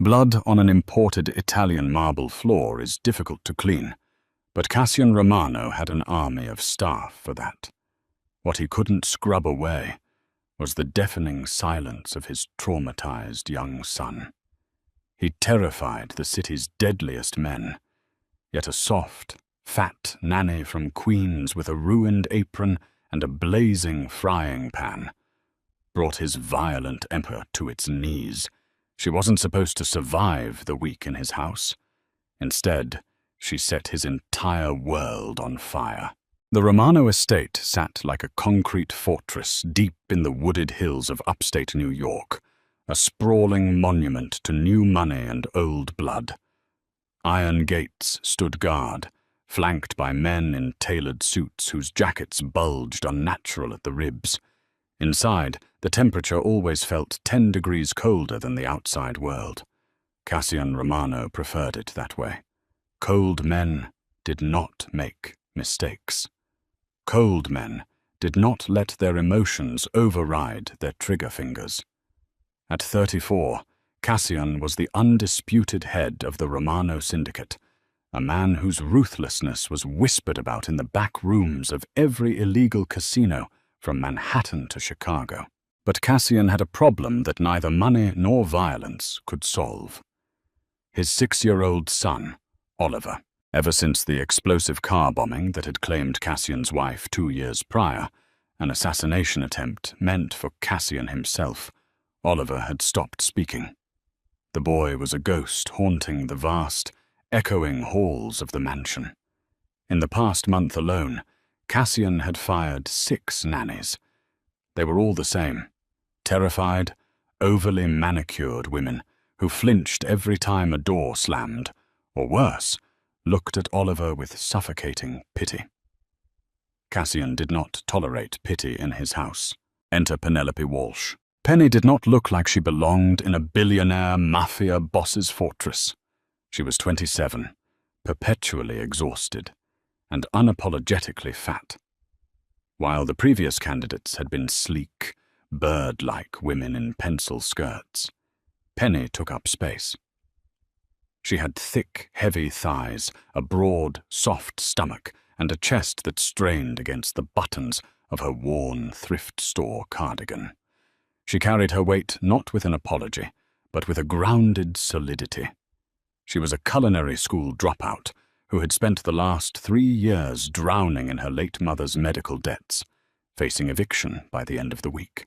Blood on an imported Italian marble floor is difficult to clean, but Cassian Romano had an army of staff for that. What he couldn't scrub away was the deafening silence of his traumatized young son. He terrified the city's deadliest men, yet a soft, fat nanny from Queens with a ruined apron and a blazing frying pan brought his violent emperor to its knees. She wasn't supposed to survive the week in his house. Instead, she set his entire world on fire. The Romano estate sat like a concrete fortress deep in the wooded hills of upstate New York, a sprawling monument to new money and old blood. Iron gates stood guard, flanked by men in tailored suits whose jackets bulged unnatural at the ribs. Inside, the temperature always felt 10 degrees colder than the outside world. Cassian Romano preferred it that way. Cold men did not make mistakes. Cold men did not let their emotions override their trigger fingers. At 34, Cassian was the undisputed head of the Romano Syndicate, a man whose ruthlessness was whispered about in the back rooms of every illegal casino from Manhattan to Chicago. But Cassian had a problem that neither money nor violence could solve. His 6-year-old son, Oliver. Ever since the explosive car bombing that had claimed Cassian's wife 2 years prior, an assassination attempt meant for Cassian himself, Oliver had stopped speaking. The boy was a ghost haunting the vast, echoing halls of the mansion. In the past month alone, Cassian had fired 6 nannies. They were all the same, terrified, overly manicured women who flinched every time a door slammed, or worse, looked at Oliver with suffocating pity. Cassian did not tolerate pity in his house. Enter Penelope Walsh. Penny did not look like she belonged in a billionaire Mafia boss's fortress. She was 27, perpetually exhausted, and unapologetically fat. While the previous candidates had been sleek, bird-like women in pencil skirts, Penny took up space. She had thick, heavy thighs, a broad, soft stomach, and a chest that strained against the buttons of her worn thrift store cardigan. She carried her weight not with an apology, but with a grounded solidity. She was a culinary school dropout who had spent the last 3 years drowning in her late mother's medical debts, facing eviction by the end of the week.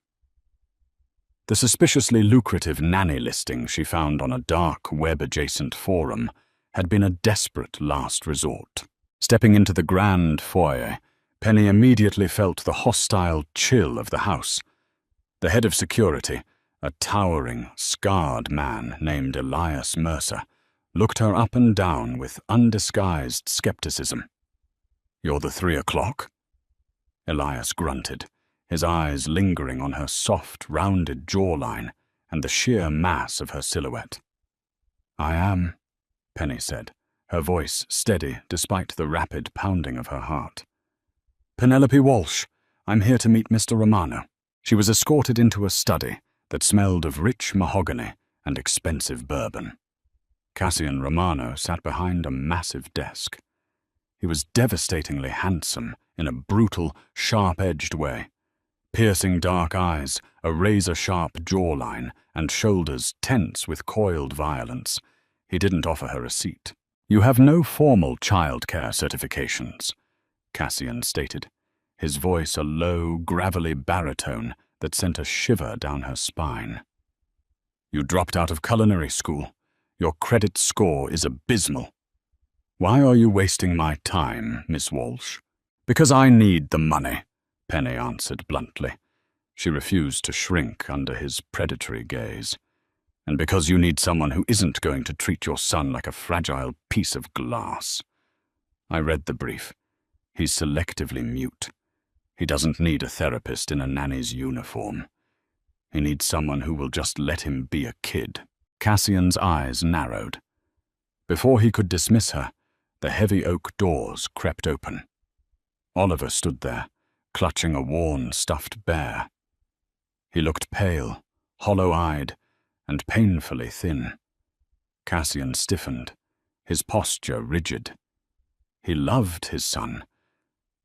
The suspiciously lucrative nanny listing she found on a dark web-adjacent forum had been a desperate last resort. Stepping into the grand foyer, Penny immediately felt the hostile chill of the house. The head of security, a towering, scarred man named Elias Mercer, looked her up and down with undisguised skepticism. "You're the 3 o'clock?" Elias grunted, his eyes lingering on her soft, rounded jawline and the sheer mass of her silhouette. "I am," Penny said, her voice steady despite the rapid pounding of her heart. "Penelope Walsh, I'm here to meet Mr. Romano." She was escorted into a study that smelled of rich mahogany and expensive bourbon. Cassian Romano sat behind a massive desk. He was devastatingly handsome in a brutal, sharp-edged way. Piercing dark eyes, a razor-sharp jawline, and shoulders tense with coiled violence. He didn't offer her a seat. "You have no formal childcare certifications," Cassian stated, his voice a low, gravelly baritone that sent a shiver down her spine. "You dropped out of culinary school. Your credit score is abysmal." "Why are you wasting my time, Miss Walsh?" "Because I need the money," Penny answered bluntly. She refused to shrink under his predatory gaze. "And because you need someone who isn't going to treat your son like a fragile piece of glass." I read the brief. He's selectively mute. He doesn't need a therapist in a nanny's uniform. He needs someone who will just let him be a kid. Cassian's eyes narrowed. Before he could dismiss her, the heavy oak doors crept open. Oliver stood there, clutching a worn stuffed bear. He looked pale, hollow-eyed, and painfully thin. Cassian stiffened, his posture rigid. He loved his son,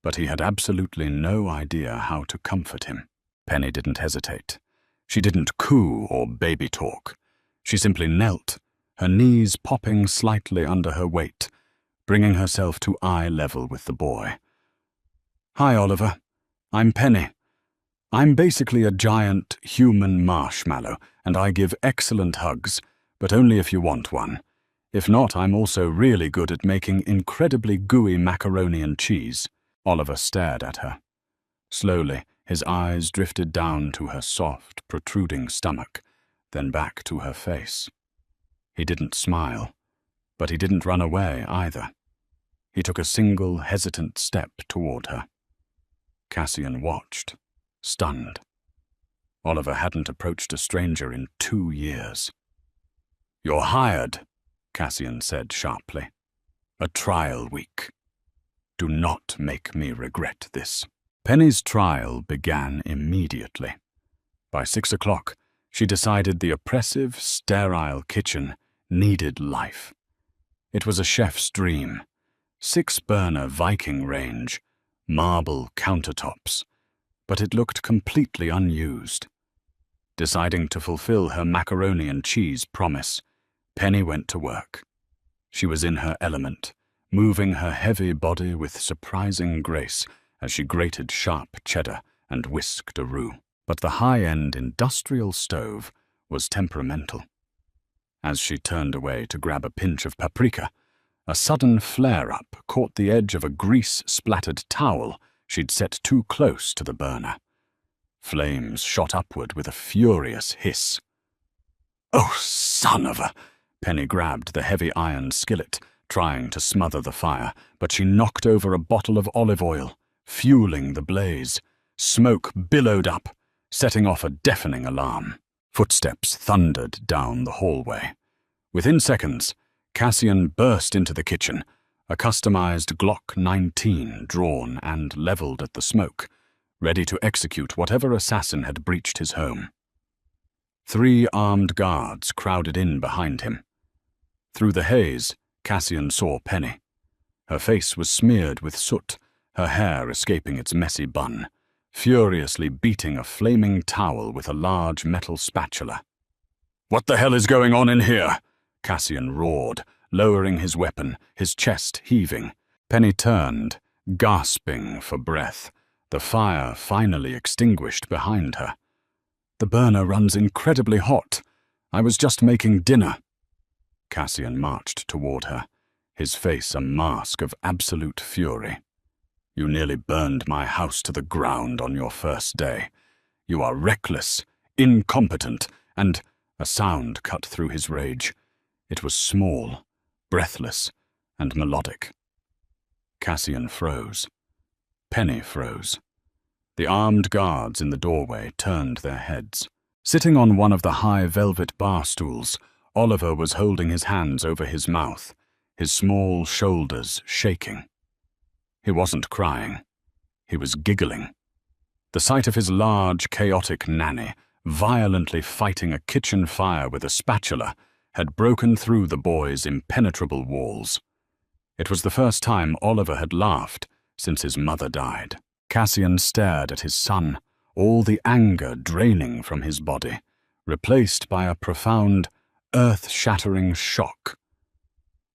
but he had absolutely no idea how to comfort him. Penny didn't hesitate. She didn't coo or baby talk. She simply knelt, her knees popping slightly under her weight, bringing herself to eye level with the boy. "Hi, Oliver. I'm Penny. I'm basically a giant human marshmallow, and I give excellent hugs, but only if you want one. If not, I'm also really good at making incredibly gooey macaroni and cheese." Oliver stared at her. Slowly, his eyes drifted down to her soft, protruding stomach, then back to her face. He didn't smile, but he didn't run away either. He took a single, hesitant step toward her. Cassian watched, stunned. Oliver hadn't approached a stranger in 2 years. "You're hired," Cassian said sharply. "A trial week. Do not make me regret this." Penny's trial began immediately. By 6 o'clock, she decided the oppressive, sterile kitchen needed life. It was a chef's dream. 6-burner Viking range, marble countertops, but it looked completely unused. Deciding to fulfill her macaroni and cheese promise, Penny went to work. She was in her element, moving her heavy body with surprising grace as she grated sharp cheddar and whisked a roux. But the high-end industrial stove was temperamental. As she turned away to grab a pinch of paprika, a sudden flare-up caught the edge of a grease-splattered towel she'd set too close to the burner. Flames shot upward with a furious hiss. "Oh, son of a—" Penny grabbed the heavy iron skillet, trying to smother the fire, but she knocked over a bottle of olive oil, fueling the blaze. Smoke billowed up, setting off a deafening alarm. Footsteps thundered down the hallway. Within seconds, Cassian burst into the kitchen, a customized Glock 19 drawn and leveled at the smoke, ready to execute whatever assassin had breached his home. 3 armed guards crowded in behind him. Through the haze, Cassian saw Penny. Her face was smeared with soot, her hair escaping its messy bun, furiously beating a flaming towel with a large metal spatula. "What the hell is going on in here?" Cassian roared, lowering his weapon, his chest heaving. Penny turned, gasping for breath, the fire finally extinguished behind her. "The burner runs incredibly hot. I was just making dinner." Cassian marched toward her, his face a mask of absolute fury. "You nearly burned my house to the ground on your first day. You are reckless, incompetent, and—" A sound cut through his rage. It was small, breathless, and melodic. Cassian froze. Penny froze. The armed guards in the doorway turned their heads. Sitting on one of the high velvet bar stools, Oliver was holding his hands over his mouth, his small shoulders shaking. He wasn't crying. He was giggling. The sight of his large, chaotic nanny, violently fighting a kitchen fire with a spatula, had broken through the boy's impenetrable walls. It was the first time Oliver had laughed since his mother died. Cassian stared at his son, all the anger draining from his body, replaced by a profound, earth-shattering shock.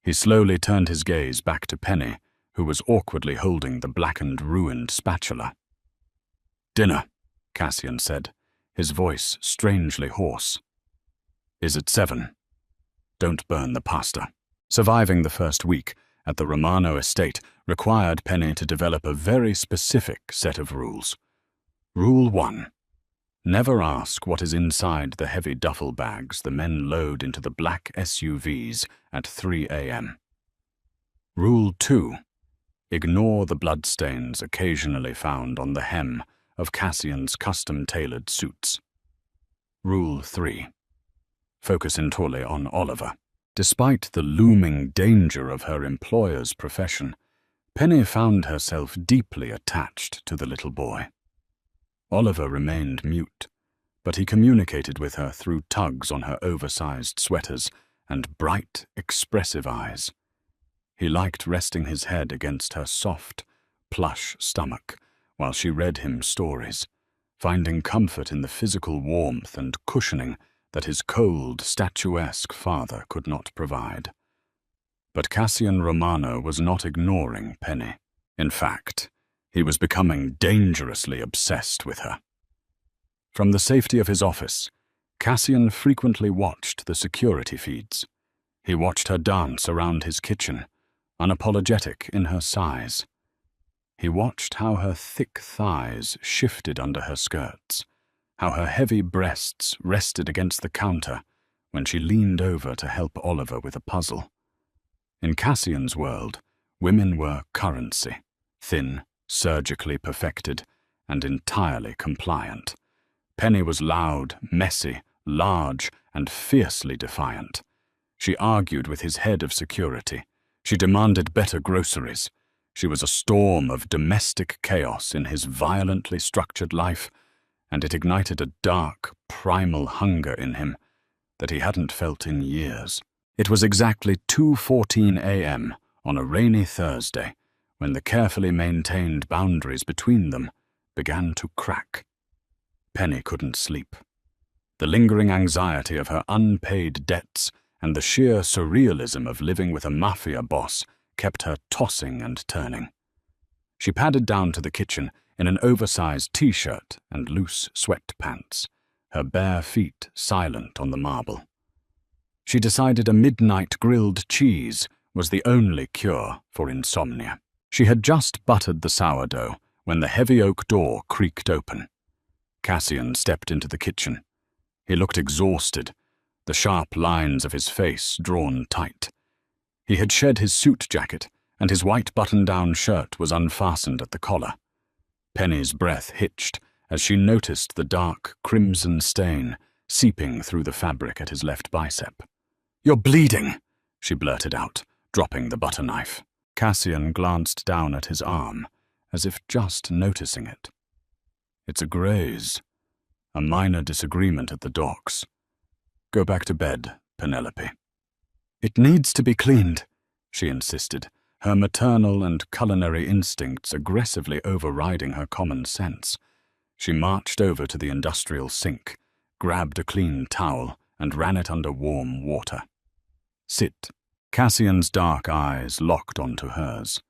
He slowly turned his gaze back to Penny, who was awkwardly holding the blackened, ruined spatula. "Dinner," Cassian said, his voice strangely hoarse. "Is at 7. Don't burn the pasta." Surviving the first week at the Romano estate required Penny to develop a very specific set of rules. Rule 1. Never ask what is inside the heavy duffel bags the men load into the black SUVs at 3 a.m. Rule 2. Ignore the bloodstains occasionally found on the hem of Cassian's custom-tailored suits. Rule 3. Focus entirely on Oliver. Despite the looming danger of her employer's profession, Penny found herself deeply attached to the little boy. Oliver remained mute, but he communicated with her through tugs on her oversized sweaters and bright, expressive eyes. He liked resting his head against her soft, plush stomach while she read him stories, finding comfort in the physical warmth and cushioning that his cold, statuesque father could not provide. But Cassian Romano was not ignoring Penny. In fact, he was becoming dangerously obsessed with her. From the safety of his office, Cassian frequently watched the security feeds. He watched her dance around his kitchen, unapologetic in her size. He watched how her thick thighs shifted under her skirts, how her heavy breasts rested against the counter when she leaned over to help Oliver with a puzzle. In Cassian's world, women were currency, thin, surgically perfected, and entirely compliant. Penny was loud, messy, large, and fiercely defiant. She argued with his head of security. She demanded better groceries. She was a storm of domestic chaos in his violently structured life, and it ignited a dark, primal hunger in him that he hadn't felt in years. It was exactly 2:14 a.m. on a rainy Thursday when the carefully maintained boundaries between them began to crack. Penny couldn't sleep. The lingering anxiety of her unpaid debts and the sheer surrealism of living with a Mafia boss kept her tossing and turning. She padded down to the kitchen in an oversized t-shirt and loose sweatpants, her bare feet silent on the marble. She decided a midnight grilled cheese was the only cure for insomnia. She had just buttered the sourdough when the heavy oak door creaked open. Cassian stepped into the kitchen. He looked exhausted, the sharp lines of his face drawn tight. He had shed his suit jacket, and his white button-down shirt was unfastened at the collar. Penny's breath hitched as she noticed the dark crimson stain seeping through the fabric at his left bicep. "You're bleeding," she blurted out, dropping the butter knife. Cassian glanced down at his arm, as if just noticing it. "It's a graze. A minor disagreement at the docks. Go back to bed, Penelope." "It needs to be cleaned," she insisted, her maternal and culinary instincts aggressively overriding her common sense. She marched over to the industrial sink, grabbed a clean towel, and ran it under warm water. "Sit." Cassian's dark eyes locked onto hers.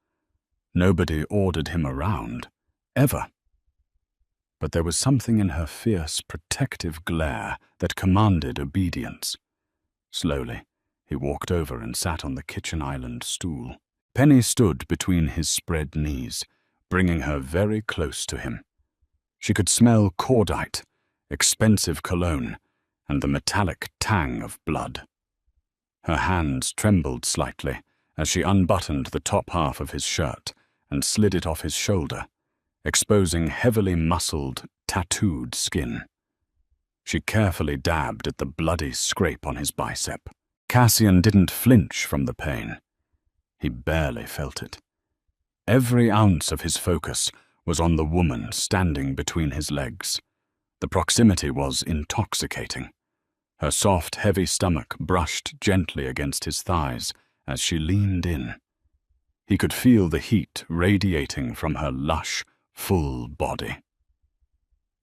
Nobody ordered him around, ever. But there was something in her fierce, protective glare that commanded obedience. Slowly, he walked over and sat on the kitchen island stool. Penny stood between his spread knees, bringing her very close to him. She could smell cordite, expensive cologne, and the metallic tang of blood. Her hands trembled slightly as she unbuttoned the top half of his shirt and slid it off his shoulder, exposing heavily muscled, tattooed skin. She carefully dabbed at the bloody scrape on his bicep. Cassian didn't flinch from the pain. He barely felt it. Every ounce of his focus was on the woman standing between his legs. The proximity was intoxicating. Her soft, heavy stomach brushed gently against his thighs as she leaned in. He could feel the heat radiating from her lush, full body.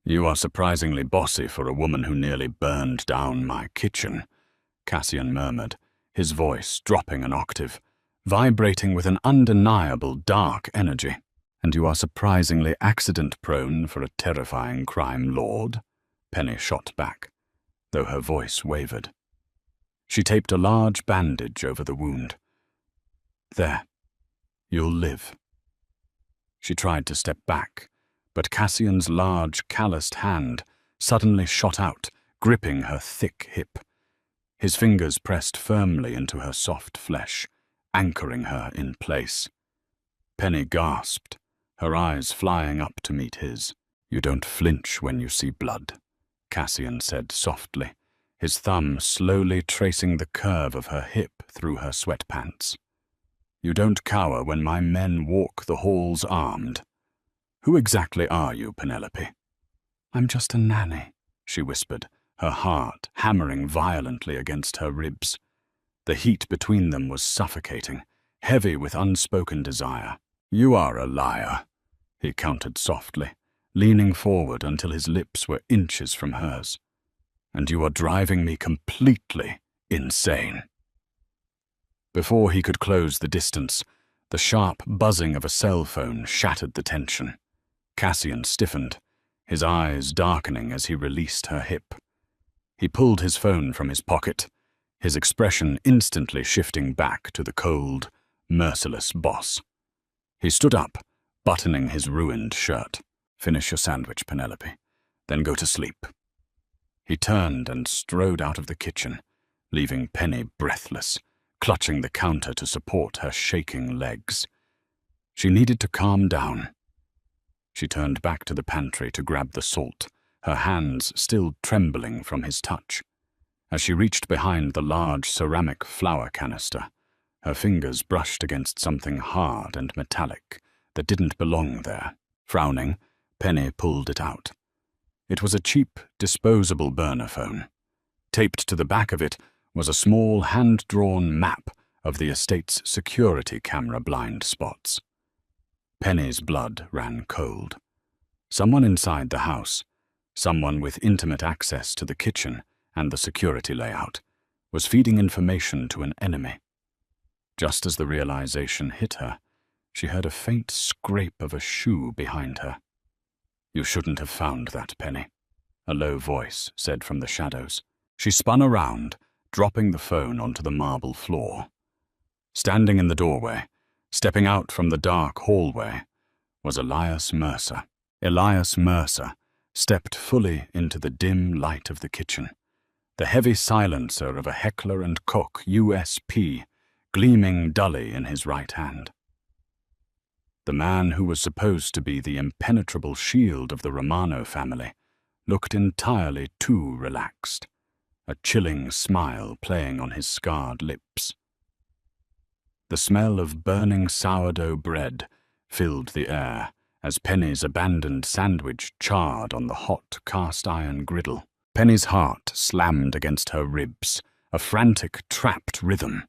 "You are surprisingly bossy for a woman who nearly burned down my kitchen," Cassian murmured, his voice dropping an octave, vibrating with an undeniable dark energy. "And you are surprisingly accident-prone for a terrifying crime lord," Penny shot back, though her voice wavered. She taped a large bandage over the wound. "There. You'll live." She tried to step back, but Cassian's large, calloused hand suddenly shot out, gripping her thick hip. His fingers pressed firmly into her soft flesh, anchoring her in place. Penny gasped, her eyes flying up to meet his. "You don't flinch when you see blood," Cassian said softly, his thumb slowly tracing the curve of her hip through her sweatpants. "You don't cower when my men walk the halls armed. Who exactly are you, Penelope?" "I'm just a nanny," she whispered, her heart hammering violently against her ribs. The heat between them was suffocating, heavy with unspoken desire. "You are a liar," he countered softly, leaning forward until his lips were inches from hers. "And you are driving me completely insane." Before he could close the distance, the sharp buzzing of a cell phone shattered the tension. Cassian stiffened, his eyes darkening as he released her hip. He pulled his phone from his pocket, his expression instantly shifting back to the cold, merciless boss. He stood up, buttoning his ruined shirt. "Finish your sandwich, Penelope, then go to sleep." He turned and strode out of the kitchen, leaving Penny breathless, clutching the counter to support her shaking legs. She needed to calm down. She turned back to the pantry to grab the salt, her hands still trembling from his touch. As she reached behind the large ceramic flour canister, her fingers brushed against something hard and metallic that didn't belong there. Frowning, Penny pulled it out. It was a cheap, disposable burner phone. Taped to the back of it was a small hand-drawn map of the estate's security camera blind spots. Penny's blood ran cold. Someone inside the house, someone with intimate access to the kitchen and the security layout, was feeding information to an enemy. Just as the realization hit her, she heard a faint scrape of a shoe behind her. "You shouldn't have found that, Penny," a low voice said from the shadows. She spun around, dropping the phone onto the marble floor. Standing in the doorway, stepping out from the dark hallway, was Elias Mercer. Elias Mercer stepped fully into the dim light of the kitchen, the heavy silencer of a Heckler & Koch USP gleaming dully in his right hand. The man who was supposed to be the impenetrable shield of the Romano family looked entirely too relaxed, a chilling smile playing on his scarred lips. The smell of burning sourdough bread filled the air as Penny's abandoned sandwich charred on the hot cast-iron griddle. Penny's heart slammed against her ribs, a frantic, trapped rhythm.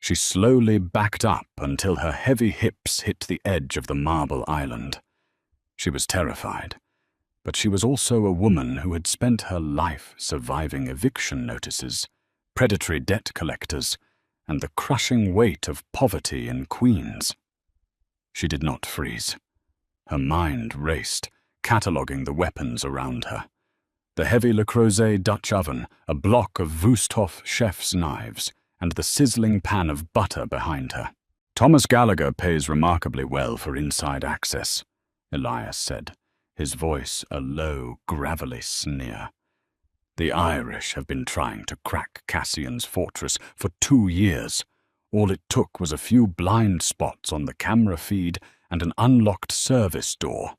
She slowly backed up until her heavy hips hit the edge of the marble island. She was terrified, but she was also a woman who had spent her life surviving eviction notices, predatory debt collectors, and the crushing weight of poverty in Queens. She did not freeze. Her mind raced, cataloguing the weapons around her. The heavy Le Creuset Dutch oven, a block of Wusthof chef's knives, and the sizzling pan of butter behind her. "Thomas Gallagher pays remarkably well for inside access," Elias said, his voice a low, gravelly sneer. "The Irish have been trying to crack Cassian's fortress for 2 years. All it took was a few blind spots on the camera feed and an unlocked service door.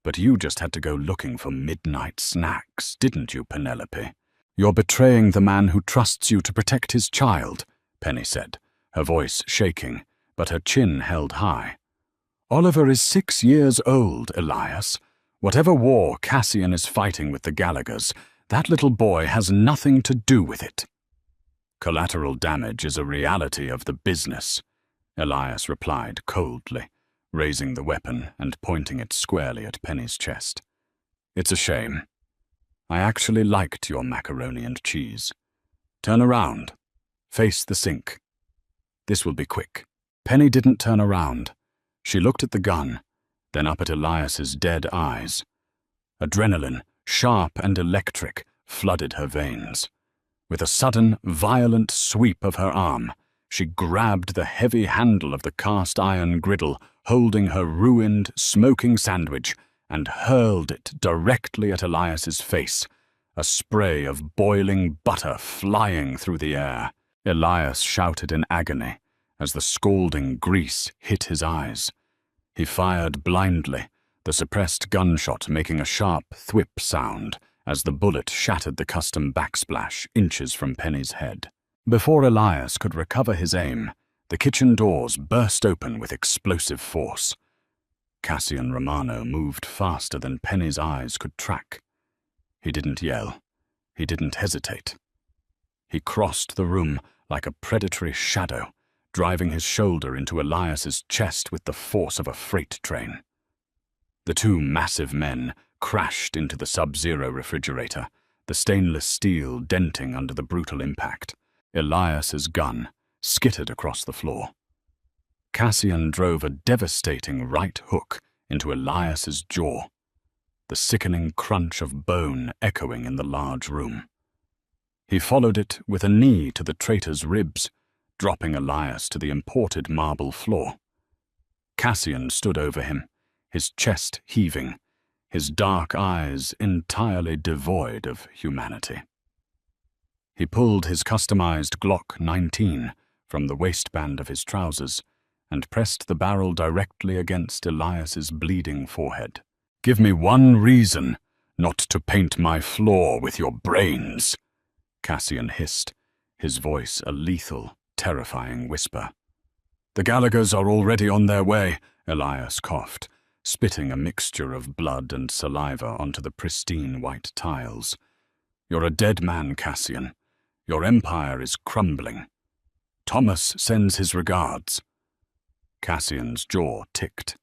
But you just had to go looking for midnight snacks, didn't you, Penelope?" "You're betraying the man who trusts you to protect his child," Penny said, her voice shaking, but her chin held high. "Oliver is 6 years old, Elias. Whatever war Cassian is fighting with the Gallaghers, that little boy has nothing to do with it." "Collateral damage is a reality of the business," Elias replied coldly, raising the weapon and pointing it squarely at Penny's chest. "It's a shame. I actually liked your macaroni and cheese. Turn around. Face the sink. This will be quick." Penny didn't turn around. She looked at the gun, then up at Elias's dead eyes. Adrenaline, sharp and electric, flooded her veins. With a sudden, violent sweep of her arm, she grabbed the heavy handle of the cast-iron griddle, holding her ruined, smoking sandwich, and hurled it directly at Elias's face, a spray of boiling butter flying through the air. Elias shouted in agony as the scalding grease hit his eyes. He fired blindly, the suppressed gunshot making a sharp thwip sound as the bullet shattered the custom backsplash inches from Penny's head. Before Elias could recover his aim, the kitchen doors burst open with explosive force. Cassian Romano moved faster than Penny's eyes could track. He didn't yell. He didn't hesitate. He crossed the room like a predatory shadow, driving his shoulder into Elias's chest with the force of a freight train. The two massive men crashed into the Sub-Zero refrigerator, the stainless steel denting under the brutal impact. Elias's gun skittered across the floor. Cassian drove a devastating right hook into Elias's jaw, the sickening crunch of bone echoing in the large room. He followed it with a knee to the traitor's ribs, dropping Elias to the imported marble floor. Cassian stood over him, his chest heaving, his dark eyes entirely devoid of humanity. He pulled his customized Glock 19 from the waistband of his trousers and pressed the barrel directly against Elias's bleeding forehead. "Give me one reason not to paint my floor with your brains," Cassian hissed, his voice a lethal, terrifying whisper. "The Gallaghers are already on their way," Elias coughed, spitting a mixture of blood and saliva onto the pristine white tiles. "You're a dead man, Cassian. Your empire is crumbling. Thomas sends his regards." Cassian's jaw ticked.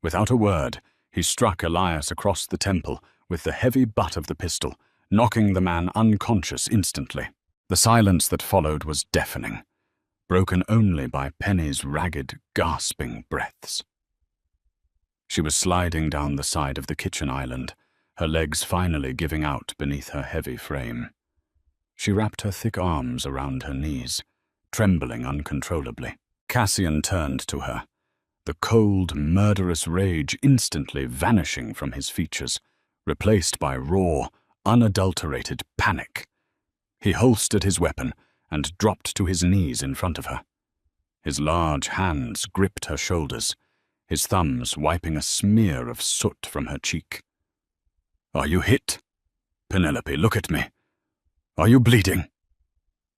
Without a word, he struck Elias across the temple with the heavy butt of the pistol, knocking the man unconscious instantly. The silence that followed was deafening, broken only by Penny's ragged, gasping breaths. She was sliding down the side of the kitchen island, her legs finally giving out beneath her heavy frame. She wrapped her thick arms around her knees, trembling uncontrollably. Cassian turned to her, the cold, murderous rage instantly vanishing from his features, replaced by raw, unadulterated panic. He holstered his weapon and dropped to his knees in front of her. His large hands gripped her shoulders, his thumbs wiping a smear of soot from her cheek. "Are you hit? Penelope, look at me. Are you bleeding?"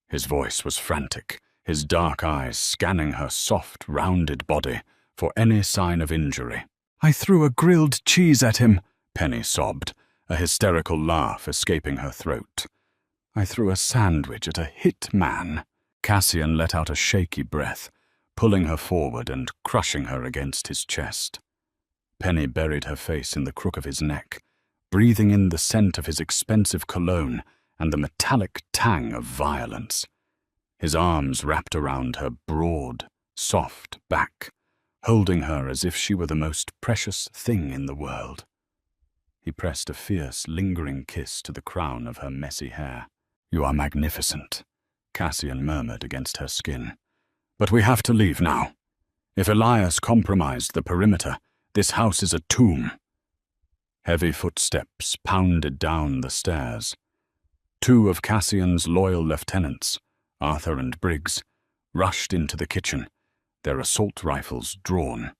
His voice was frantic, his dark eyes scanning her soft, rounded body for any sign of injury. "I threw a grilled cheese at him," Penny sobbed, a hysterical laugh escaping her throat. "I threw a sandwich at a hit man." Cassian let out a shaky breath, pulling her forward and crushing her against his chest. Penny buried her face in the crook of his neck, breathing in the scent of his expensive cologne and the metallic tang of violence. His arms wrapped around her broad, soft back, holding her as if she were the most precious thing in the world. He pressed a fierce, lingering kiss to the crown of her messy hair. "You are magnificent," Cassian murmured against her skin. "But we have to leave now. If Elias compromised the perimeter, this house is a tomb." Heavy footsteps pounded down the stairs. Two of Cassian's loyal lieutenants, Arthur and Briggs, rushed into the kitchen, their assault rifles drawn.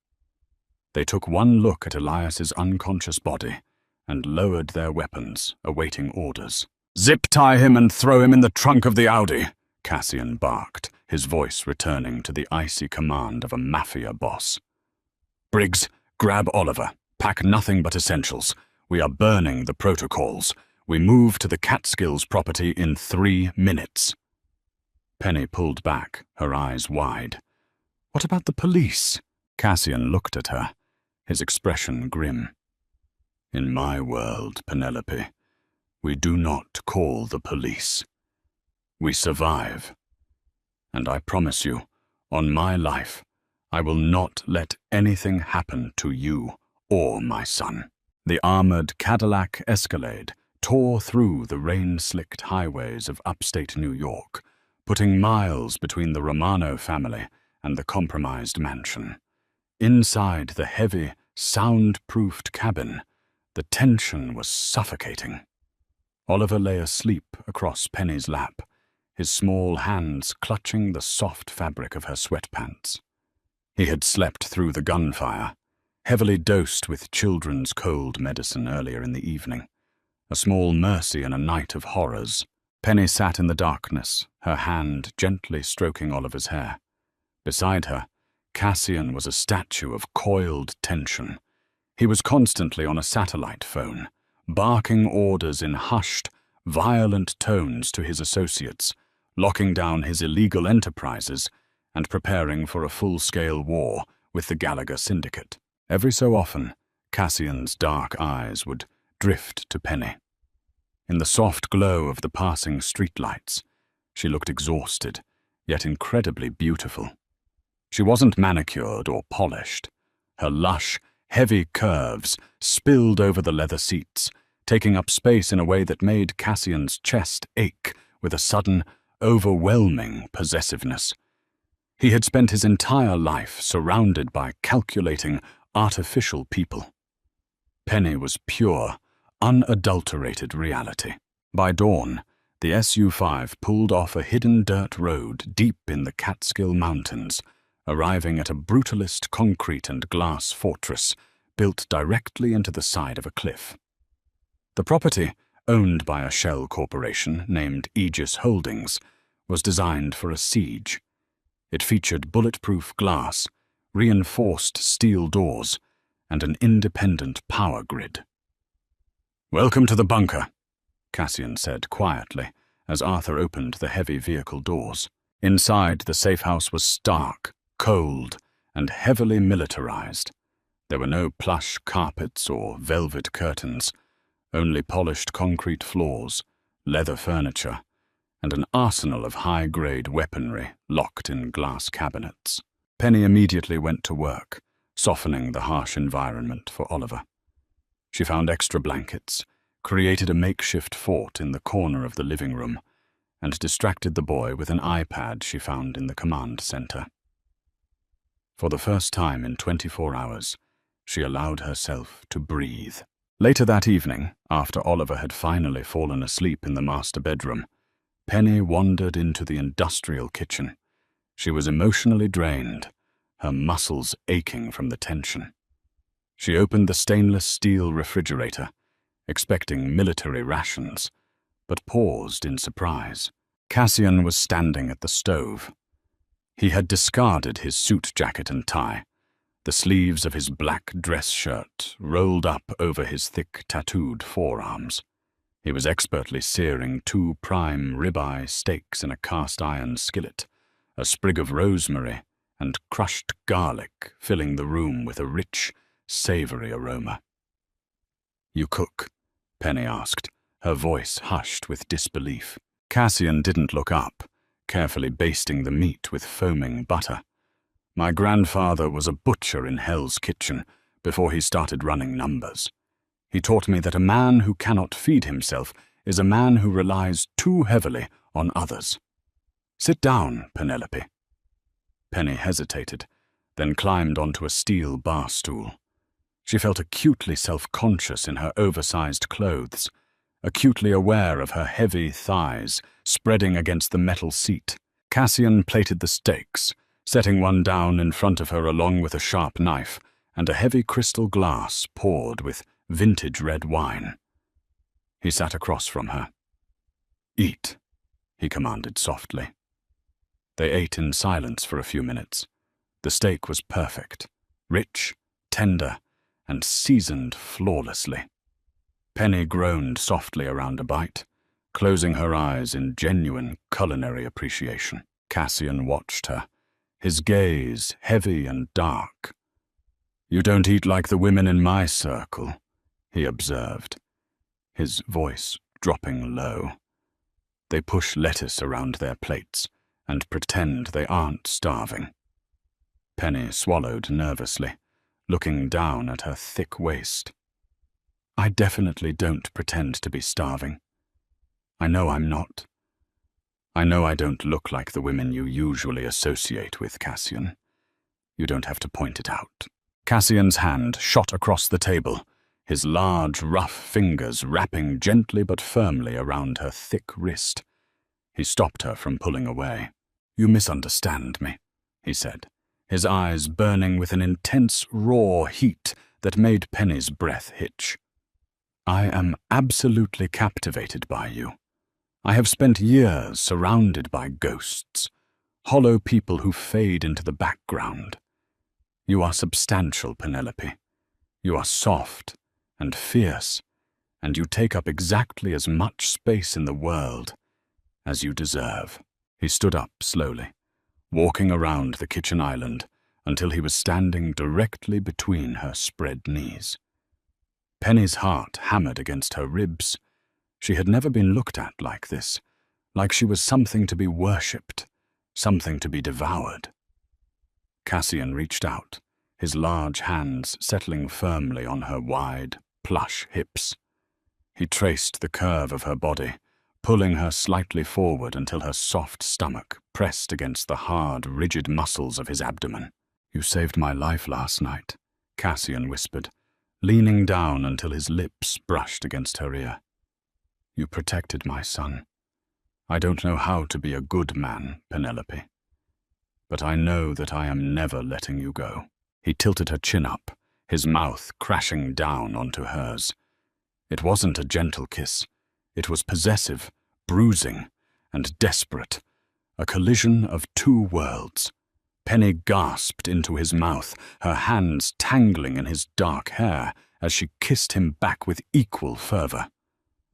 They took one look at Elias's unconscious body and lowered their weapons, awaiting orders. "Zip-tie him and throw him in the trunk of the Audi," Cassian barked, his voice returning to the icy command of a Mafia boss. "Briggs, grab Oliver. Pack nothing but essentials. We are burning the protocols. We move to the Catskills property in 3 minutes. Penny pulled back, her eyes wide. "What about the police?" Cassian looked at her, his expression grim. "In my world, Penelope, we do not call the police. We survive. And I promise you, on my life, I will not let anything happen to you or my son." The armored Cadillac Escalade tore through the rain-slicked highways of upstate New York, putting miles between the Romano family and the compromised mansion. Inside the heavy, sound-proofed cabin, the tension was suffocating. Oliver lay asleep across Penny's lap, his small hands clutching the soft fabric of her sweatpants. He had slept through the gunfire, heavily dosed with children's cold medicine earlier in the evening. A small mercy in a night of horrors. Penny sat in the darkness, her hand gently stroking Oliver's hair. Beside her, Cassian was a statue of coiled tension. He was constantly on a satellite phone, barking orders in hushed, violent tones to his associates, locking down his illegal enterprises and preparing for a full-scale war with the Gallagher Syndicate. Every so often, Cassian's dark eyes would drift to Penny. In the soft glow of the passing streetlights, she looked exhausted, yet incredibly beautiful. She wasn't manicured or polished. Her lush, heavy curves spilled over the leather seats, taking up space in a way that made Cassian's chest ache with a sudden, overwhelming possessiveness. He had spent his entire life surrounded by calculating, artificial people. Penny was pure, unadulterated reality. By dawn, the SU-5 pulled off a hidden dirt road deep in the Catskill Mountains, arriving at a brutalist concrete and glass fortress built directly into the side of a cliff. The property, owned by a shell corporation named Aegis Holdings, was designed for a siege. It featured bulletproof glass, reinforced steel doors, and an independent power grid. "Welcome to the bunker," Cassian said quietly as Arthur opened the heavy vehicle doors. Inside, the safe house was stark, cold, and heavily militarized. There were no plush carpets or velvet curtains, only polished concrete floors, leather furniture, and an arsenal of high-grade weaponry locked in glass cabinets. Penny immediately went to work, softening the harsh environment for Oliver. She found extra blankets, created a makeshift fort in the corner of the living room, and distracted the boy with an iPad she found in the command center. For the first time in 24 hours, she allowed herself to breathe. Later that evening, after Oliver had finally fallen asleep in the master bedroom, Penny wandered into the industrial kitchen. She was emotionally drained, her muscles aching from the tension. She opened the stainless steel refrigerator, expecting military rations, but paused in surprise. Cassian was standing at the stove. He had discarded his suit jacket and tie, the sleeves of his black dress shirt rolled up over his thick, tattooed forearms. He was expertly searing 2 prime ribeye steaks in a cast-iron skillet, a sprig of rosemary and crushed garlic filling the room with a rich, savory aroma. "You cook?" Penny asked, her voice hushed with disbelief. Cassian didn't look up, carefully basting the meat with foaming butter. "My grandfather was a butcher in Hell's Kitchen before he started running numbers. He taught me that a man who cannot feed himself is a man who relies too heavily on others." "Sit down, Penelope." Penny hesitated, then climbed onto a steel bar stool. She felt acutely self-conscious in her oversized clothes, acutely aware of her heavy thighs spreading against the metal seat. Cassian plated the steaks, setting one down in front of her along with a sharp knife and a heavy crystal glass poured with vintage red wine. He sat across from her. "Eat," he commanded softly. They ate in silence for a few minutes. The steak was perfect, rich, tender, and seasoned flawlessly. Penny groaned softly around a bite, closing her eyes in genuine culinary appreciation. Cassian watched her, his gaze heavy and dark. "You don't eat like the women in my circle," he observed, his voice dropping low. "They push lettuce around their plates and pretend they aren't starving." Penny swallowed nervously, looking down at her thick waist. "I definitely don't pretend to be starving. I know I'm not. I know I don't look like the women you usually associate with, Cassian. You don't have to point it out." Cassian's hand shot across the table, his large, rough fingers wrapping gently but firmly around her thick wrist. He stopped her from pulling away. "You misunderstand me," he said, his eyes burning with an intense, raw heat that made Penny's breath hitch. "I am absolutely captivated by you. I have spent years surrounded by ghosts, hollow people who fade into the background. You are substantial, Penelope. You are soft and fierce, and you take up exactly as much space in the world as you deserve." He stood up slowly, walking around the kitchen island until he was standing directly between her spread knees. Penny's heart hammered against her ribs. She had never been looked at like this, like she was something to be worshipped, something to be devoured. Cassian reached out, his large hands settling firmly on her wide, plush hips. He traced the curve of her body, pulling her slightly forward until her soft stomach pressed against the hard, rigid muscles of his abdomen. "You saved my life last night," Cassian whispered, leaning down until his lips brushed against her ear. "You protected my son. I don't know how to be a good man, Penelope, but I know that I am never letting you go." He tilted her chin up, his mouth crashing down onto hers. It wasn't a gentle kiss. It was possessive, bruising, and desperate, a collision of two worlds. Penny gasped into his mouth, her hands tangling in his dark hair as she kissed him back with equal fervor.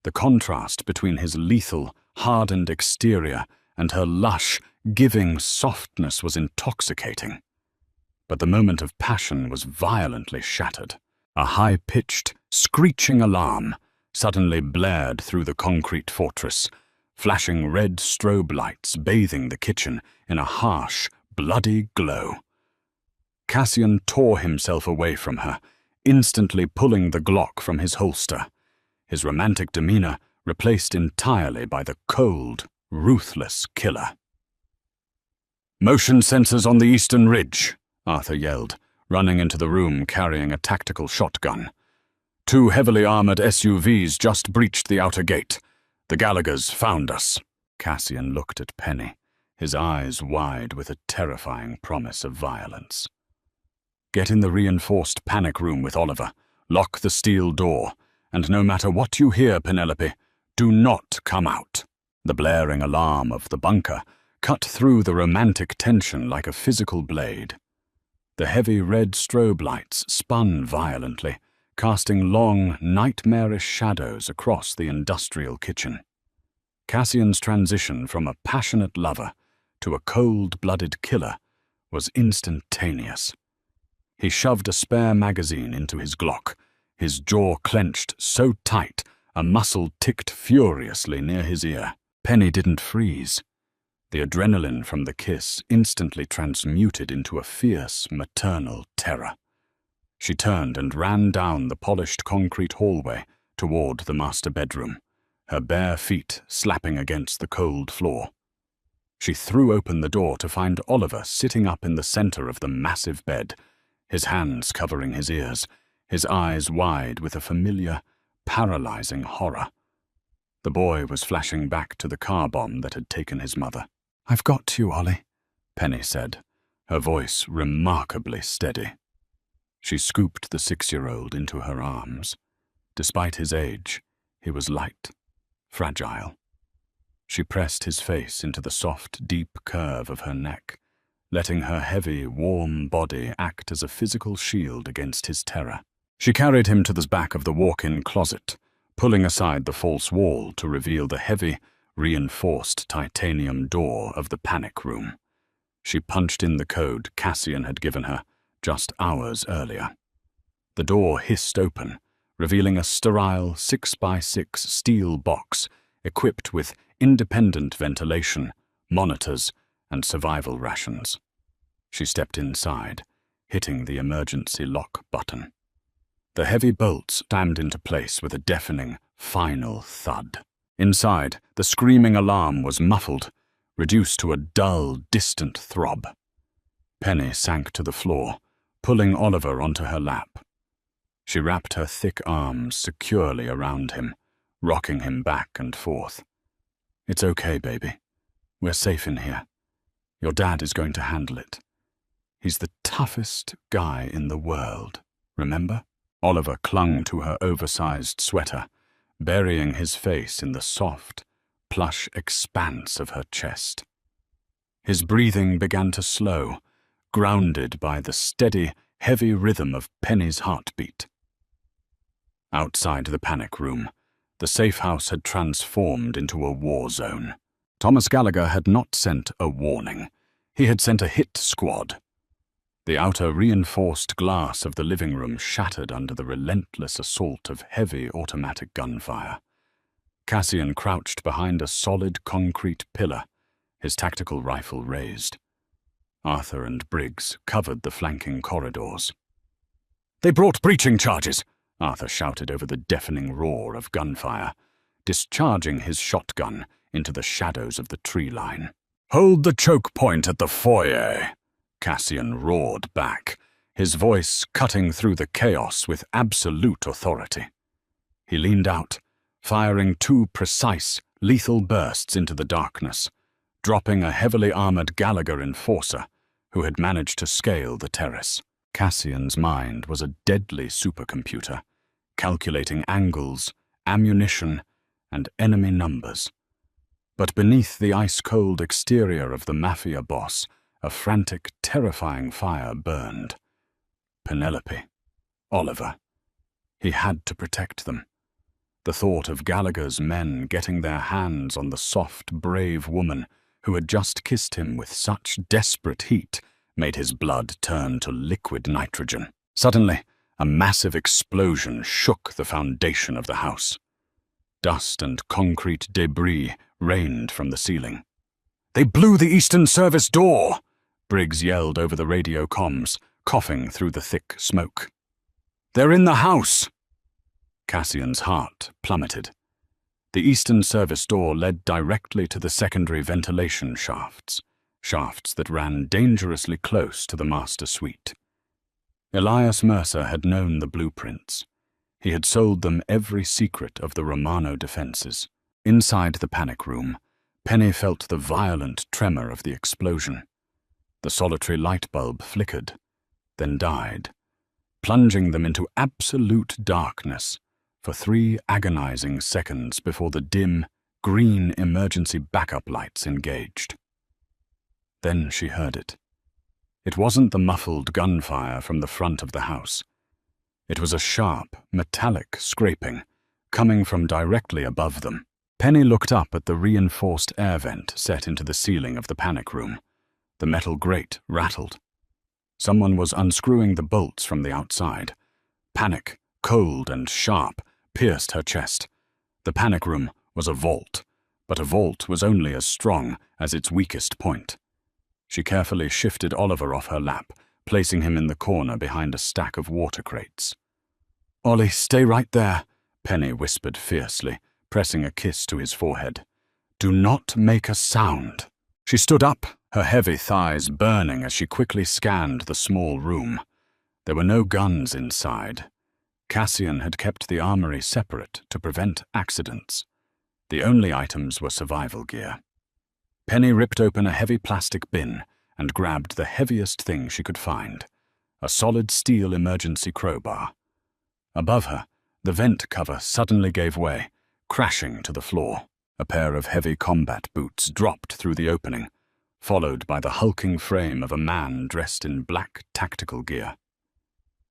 The contrast between his lethal, hardened exterior and her lush, giving softness was intoxicating. But the moment of passion was violently shattered. A high-pitched, screeching alarm suddenly blared through the concrete fortress, flashing red strobe lights bathing the kitchen in a harsh, bloody glow. Cassian tore himself away from her, instantly pulling the Glock from his holster, his romantic demeanor replaced entirely by the cold, ruthless killer. "Motion sensors on the eastern ridge," Arthur yelled, running into the room carrying a tactical shotgun. "Two heavily armored SUVs just breached the outer gate. The Gallaghers found us." Cassian looked at Penny, his eyes wide with a terrifying promise of violence. "Get in the reinforced panic room with Oliver. Lock the steel door. And no matter what you hear, Penelope, do not come out." The blaring alarm of the bunker cut through the romantic tension like a physical blade. The heavy red strobe lights spun violently, casting long, nightmarish shadows across the industrial kitchen. Cassian's transition from a passionate lover to a cold-blooded killer was instantaneous. He shoved a spare magazine into his Glock, his jaw clenched so tight a muscle ticked furiously near his ear. Penny didn't freeze. The adrenaline from the kiss instantly transmuted into a fierce, maternal terror. She turned and ran down the polished concrete hallway toward the master bedroom, her bare feet slapping against the cold floor. She threw open the door to find Oliver sitting up in the center of the massive bed, his hands covering his ears, his eyes wide with a familiar, paralyzing horror. The boy was flashing back to the car bomb that had taken his mother. "I've got you, Ollie," Penny said, her voice remarkably steady. She scooped the 6-year-old into her arms. Despite his age, he was light, fragile. She pressed his face into the soft, deep curve of her neck, letting her heavy, warm body act as a physical shield against his terror. She carried him to the back of the walk-in closet, pulling aside the false wall to reveal the heavy, reinforced titanium door of the panic room. She punched in the code Cassian had given her just hours earlier. The door hissed open, revealing a sterile 6x6 steel box equipped with independent ventilation, monitors, and survival rations. She stepped inside, hitting the emergency lock button. The heavy bolts slammed into place with a deafening, final thud. Inside, the screaming alarm was muffled, reduced to a dull, distant throb. Penny sank to the floor, pulling Oliver onto her lap. She wrapped her thick arms securely around him, rocking him back and forth. "It's okay, baby. We're safe in here. Your dad is going to handle it. He's the toughest guy in the world, remember?" Oliver clung to her oversized sweater, burying his face in the soft, plush expanse of her chest. His breathing began to slow, grounded by the steady, heavy rhythm of Penny's heartbeat. Outside the panic room, the safe house had transformed into a war zone. Thomas Gallagher had not sent a warning. He had sent a hit squad. The outer reinforced glass of the living room shattered under the relentless assault of heavy automatic gunfire. Cassian crouched behind a solid concrete pillar, his tactical rifle raised. Arthur and Briggs covered the flanking corridors. "They brought breaching charges!" Arthur shouted over the deafening roar of gunfire, discharging his shotgun into the shadows of the tree line. "Hold the choke point at the foyer," Cassian roared back, his voice cutting through the chaos with absolute authority. He leaned out, firing 2 precise, lethal bursts into the darkness, dropping a heavily armored Gallagher enforcer who had managed to scale the terrace. Cassian's mind was a deadly supercomputer, calculating angles, ammunition, and enemy numbers. But beneath the ice-cold exterior of the Mafia boss, a frantic, terrifying fire burned. Penelope, Oliver. He had to protect them. The thought of Gallagher's men getting their hands on the soft, brave woman who had just kissed him with such desperate heat made his blood turn to liquid nitrogen. Suddenly, a massive explosion shook the foundation of the house. Dust and concrete debris rained from the ceiling. "They blew the Eastern Service door!" Briggs yelled over the radio comms, coughing through the thick smoke. "They're in the house!" Cassian's heart plummeted. The Eastern Service door led directly to the secondary ventilation shafts that ran dangerously close to the master suite. Elias Mercer had known the blueprints. He had sold them every secret of the Romano defenses. Inside the panic room, Penny felt the violent tremor of the explosion. The solitary light bulb flickered, then died, plunging them into absolute darkness for 3 agonizing seconds before the dim, green emergency backup lights engaged. Then she heard it. It wasn't the muffled gunfire from the front of the house. It was a sharp, metallic scraping, coming from directly above them. Penny looked up at the reinforced air vent set into the ceiling of the panic room. The metal grate rattled. Someone was unscrewing the bolts from the outside. Panic, cold and sharp, pierced her chest. The panic room was a vault, but a vault was only as strong as its weakest point. She carefully shifted Oliver off her lap, placing him in the corner behind a stack of water crates. "Ollie, stay right there," Penny whispered fiercely, pressing a kiss to his forehead. "Do not make a sound." She stood up, her heavy thighs burning as she quickly scanned the small room. There were no guns inside. Cassian had kept the armory separate to prevent accidents. The only items were survival gear. Penny ripped open a heavy plastic bin and grabbed the heaviest thing she could find, a solid steel emergency crowbar. Above her, the vent cover suddenly gave way, crashing to the floor. A pair of heavy combat boots dropped through the opening, followed by the hulking frame of a man dressed in black tactical gear.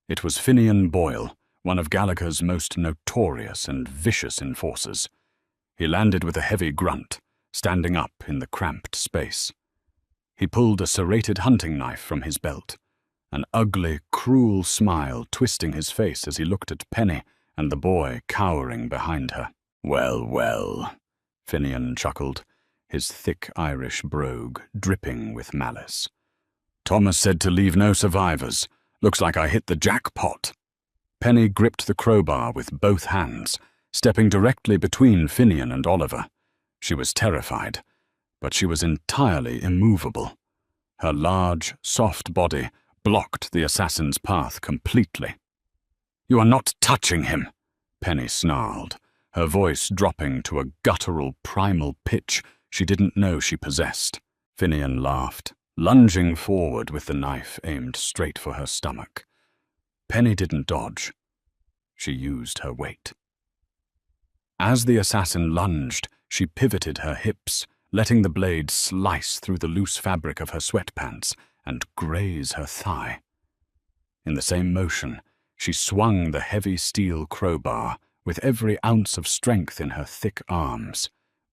It was Finian Boyle, one of Gallagher's most notorious and vicious enforcers. He landed with a heavy grunt, standing up in the cramped space. He pulled a serrated hunting knife from his belt, an ugly, cruel smile twisting his face as he looked at Penny and the boy cowering behind her. "Well, well," Finian chuckled, his thick Irish brogue dripping with malice. "Thomas said to leave no survivors. Looks like I hit the jackpot." Penny gripped the crowbar with both hands, stepping directly between Finian and Oliver. She was terrified, but she was entirely immovable. Her large, soft body blocked the assassin's path completely. "You are not touching him," Penny snarled, her voice dropping to a guttural, primal pitch she didn't know she possessed. Finian laughed, lunging forward with the knife aimed straight for her stomach. Penny didn't dodge. She used her weight. As the assassin lunged, she pivoted her hips, letting the blade slice through the loose fabric of her sweatpants and graze her thigh. In the same motion, she swung the heavy steel crowbar with every ounce of strength in her thick arms,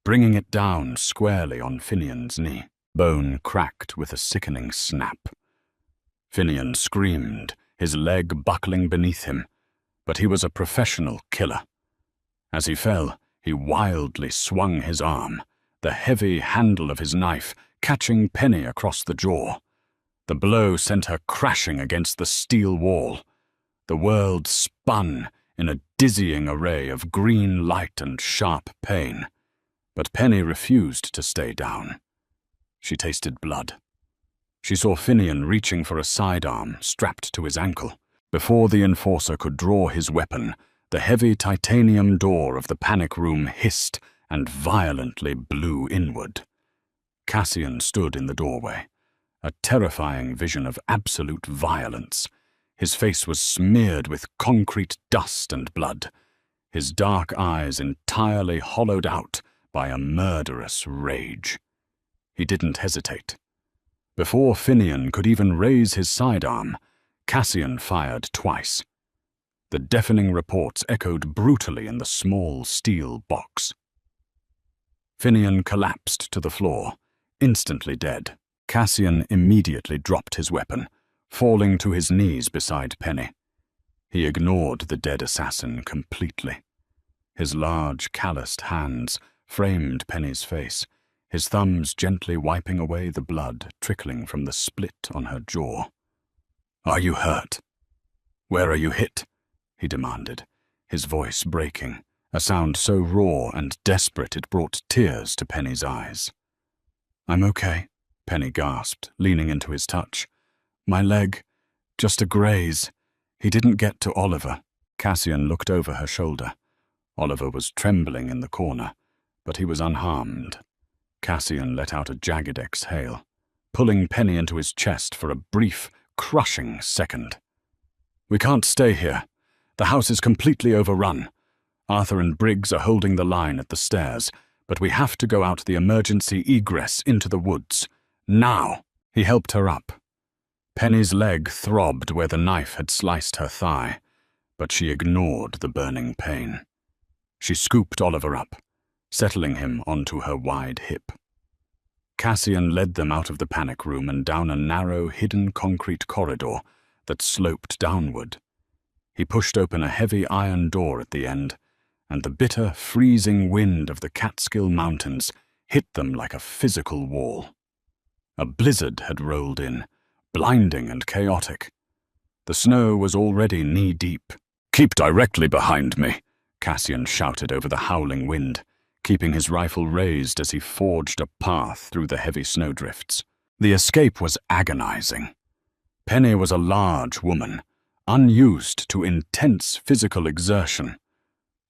bringing it down squarely on Finian's knee. Bone cracked with a sickening snap. Finian screamed, his leg buckling beneath him, but he was a professional killer. As he fell, he wildly swung his arm, the heavy handle of his knife catching Penny across the jaw. The blow sent her crashing against the steel wall. The world spun in a dizzying array of green light and sharp pain, but Penny refused to stay down. She tasted blood. She saw Finian reaching for a sidearm strapped to his ankle. Before the enforcer could draw his weapon, the heavy titanium door of the panic room hissed and violently blew inward. Cassian stood in the doorway, a terrifying vision of absolute violence. His face was smeared with concrete dust and blood, his dark eyes entirely hollowed out by a murderous rage. He didn't hesitate. Before Finian could even raise his sidearm, Cassian fired twice. The deafening reports echoed brutally in the small steel box. Finian collapsed to the floor, instantly dead. Cassian immediately dropped his weapon, falling to his knees beside Penny. He ignored the dead assassin completely. His large, calloused hands framed Penny's face, his thumbs gently wiping away the blood trickling from the split on her jaw. "Are you hurt? Where are you hit?" he demanded, his voice breaking, a sound so raw and desperate it brought tears to Penny's eyes. "I'm okay," Penny gasped, leaning into his touch. "My leg, just a graze. He didn't get to Oliver." Cassian looked over her shoulder. Oliver was trembling in the corner, but he was unharmed. Cassian let out a jagged exhale, pulling Penny into his chest for a brief, crushing second. "We can't stay here. The house is completely overrun. Arthur and Briggs are holding the line at the stairs, but we have to go out the emergency egress into the woods. Now!" He helped her up. Penny's leg throbbed where the knife had sliced her thigh, but she ignored the burning pain. She scooped Oliver up, settling him onto her wide hip. Cassian led them out of the panic room and down a narrow, hidden concrete corridor that sloped downward. He pushed open a heavy iron door at the end, and the bitter, freezing wind of the Catskill Mountains hit them like a physical wall. A blizzard had rolled in, blinding and chaotic. The snow was already knee-deep. "Keep directly behind me," Cassian shouted over the howling wind, keeping his rifle raised as he forged a path through the heavy snowdrifts. The escape was agonizing. Penny was a large woman, unused to intense physical exertion.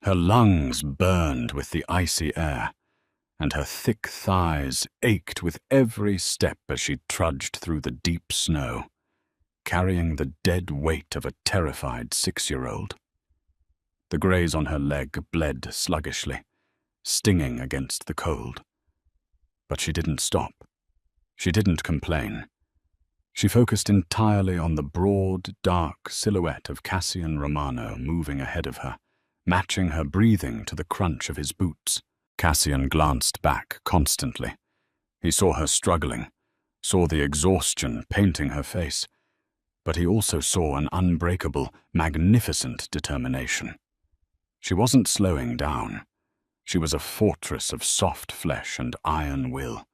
Her lungs burned with the icy air, and her thick thighs ached with every step as she trudged through the deep snow, carrying the dead weight of a terrified 6-year-old. The graze on her leg bled sluggishly, stinging against the cold. But she didn't stop. She didn't complain. She focused entirely on the broad, dark silhouette of Cassian Romano moving ahead of her, matching her breathing to the crunch of his boots. Cassian glanced back constantly. He saw her struggling, saw the exhaustion painting her face, but he also saw an unbreakable, magnificent determination. She wasn't slowing down. She was a fortress of soft flesh and iron will,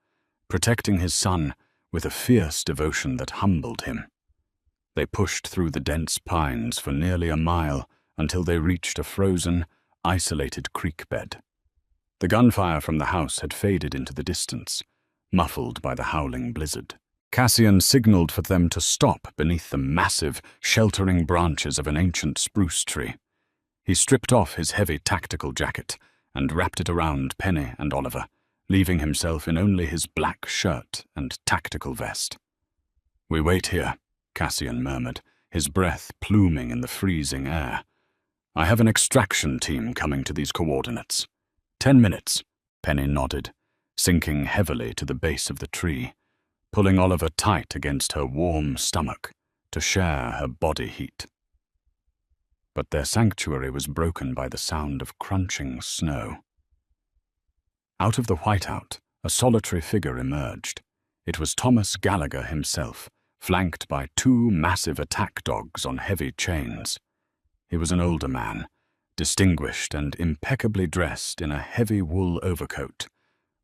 protecting his son with a fierce devotion that humbled him. They pushed through the dense pines for nearly a mile until they reached a frozen, isolated creek bed. The gunfire from the house had faded into the distance, muffled by the howling blizzard. Cassian signaled for them to stop beneath the massive, sheltering branches of an ancient spruce tree. He stripped off his heavy tactical jacket and wrapped it around Penny and Oliver, leaving himself in only his black shirt and tactical vest. "We wait here," Cassian murmured, his breath pluming in the freezing air. "I have an extraction team coming to these coordinates. 10 minutes, Penny nodded, sinking heavily to the base of the tree, pulling Oliver tight against her warm stomach to share her body heat. But their sanctuary was broken by the sound of crunching snow. Out of the whiteout, a solitary figure emerged. It was Thomas Gallagher himself, flanked by two massive attack dogs on heavy chains. He was an older man, distinguished and impeccably dressed in a heavy wool overcoat,